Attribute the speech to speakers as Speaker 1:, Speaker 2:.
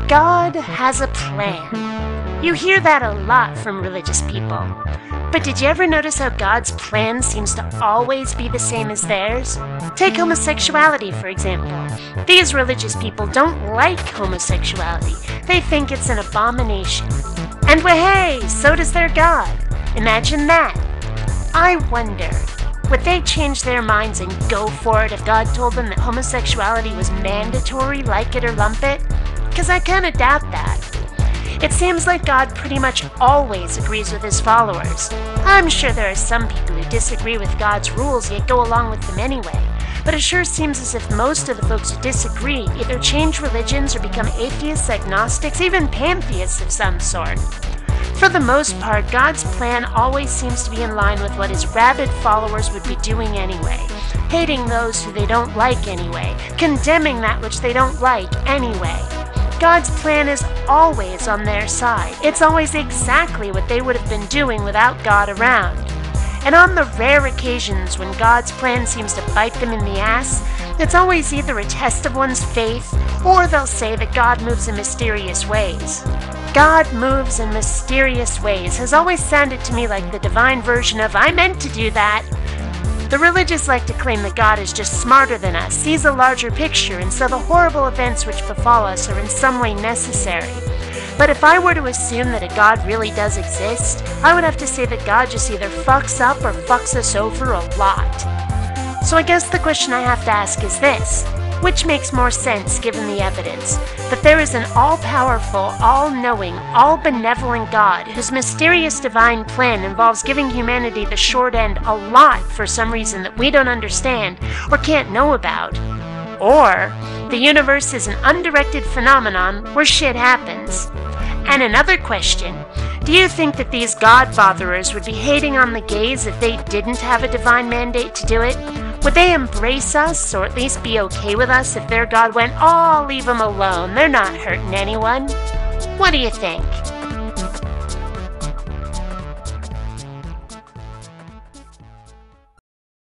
Speaker 1: God has a plan. You hear that a lot from religious people. But did you ever notice how God's plan seems to always be the same as theirs? Take homosexuality, for example. These religious people don't like homosexuality. They think it's an abomination. And hey, so does their God. Imagine that. I wonder, would they change their minds and go for it if God told them that homosexuality was mandatory, like it or lump it? Because I kind of doubt that. It seems like God pretty much always agrees with his followers. I'm sure there are some people who disagree with God's rules yet go along with them anyway. But it sure seems as if most of the folks who disagree either change religions or become atheists, agnostics, even pantheists of some sort. For the most part, God's plan always seems to be in line with what his rabid followers would be doing anyway. Hating those who they don't like anyway. Condemning that which they don't like anyway. God's plan is always on their side. It's always exactly what they would have been doing without God around. And on the rare occasions when God's plan seems to bite them in the ass, it's always either a test of one's faith, or they'll say that God moves in mysterious ways. God moves in mysterious ways has always sounded to me like the divine version of, I meant to do that. The religious like to claim that God is just smarter than us, sees a larger picture, and so the horrible events which befall us are in some way necessary. But if I were to assume that a God really does exist, I would have to say that God just either fucks up or fucks us over a lot. So I guess the question I have to ask is this. Which makes more sense given the evidence? That there is an all-powerful, all-knowing, all-benevolent God whose mysterious divine plan involves giving humanity the short end a lot for some reason that we don't understand or can't know about. Or the universe is an undirected phenomenon where shit happens. And another question, do you think that these God-fatherers would be hating on the gays if they didn't have a divine mandate to do it? Would they embrace us, or at least be okay with us if their God went, oh, leave them alone, they're not hurting anyone? What do you think?